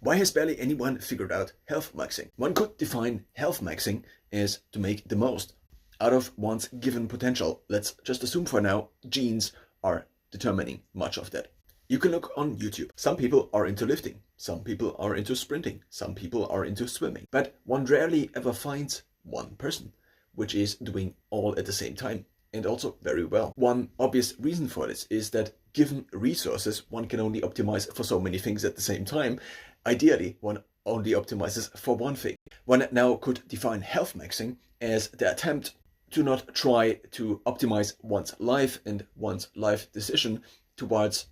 Why has barely anyone figured out health maxing? One could define health maxing as to make the most out of one's given potential. Let's just assume for now genes are determining much of that. You can look on YouTube. Some people are into lifting, some people are into sprinting, some people are into swimming, but one rarely ever finds one person which is doing all at the same time, and also very well. One obvious reason for this is that given resources, one can only optimize for so many things at the same time. Ideally, one only optimizes for one thing. One now could define health maxing as the attempt to not try to optimize one's life and one's life decision towards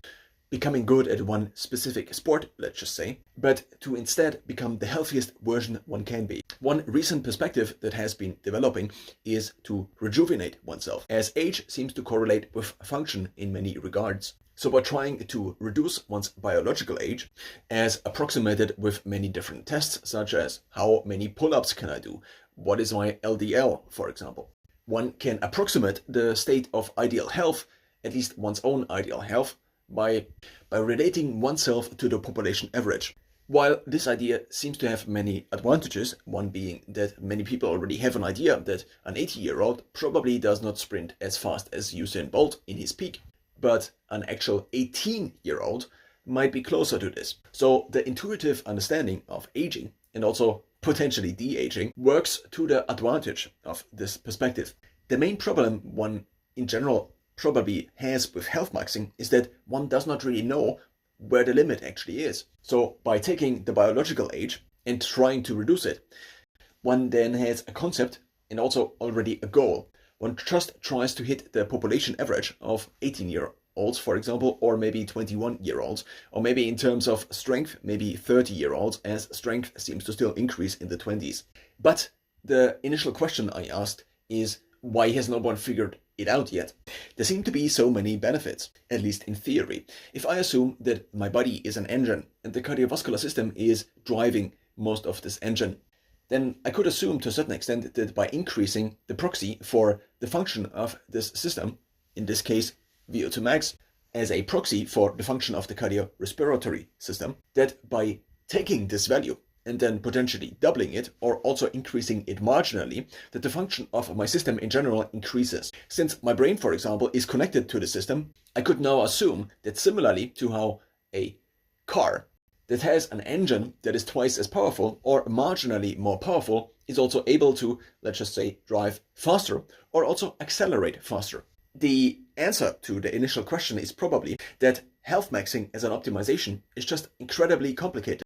becoming good at one specific sport, let's just say, but to instead become the healthiest version one can be. One recent perspective that has been developing is to rejuvenate oneself, as age seems to correlate with function in many regards. So by trying to reduce one's biological age, as approximated with many different tests, such as how many pull-ups can I do, what is my LDL, for example, one can approximate the state of ideal health, at least one's own ideal health, by relating oneself to the population average. While this idea seems to have many advantages, one being that many people already have an idea that an 80-year-old probably does not sprint as fast as Usain Bolt in his peak, but an actual 18-year-old might be closer to this. So the intuitive understanding of aging and also potentially de-aging works to the advantage of this perspective. The main problem one in general probably has with health maxing is that one does not really know where the limit actually is. So by taking the biological age and trying to reduce it, one then has a concept and also already a goal. One just tries to hit the population average of 18-year-olds, for example, or maybe 21-year-olds, or maybe in terms of strength, maybe 30-year-olds, as strength seems to still increase in the 20s. But the initial question I asked is, why has no one figured it out yet? There seem to be so many benefits, at least in theory. If I assume that my body is an engine and the cardiovascular system is driving most of this engine, then I could assume to a certain extent that by increasing the proxy for the function of this system, in this case VO2 max, as a proxy for the function of the cardiorespiratory system, that by taking this value and then potentially doubling it or also increasing it marginally, that the function of my system in general increases. Since my brain, for example, is connected to the system, I could now assume that similarly to how a car that has an engine that is twice as powerful or marginally more powerful is also able to, let's just say, drive faster or also accelerate faster. The answer to the initial question is probably that health maxing as an optimization is just incredibly complicated.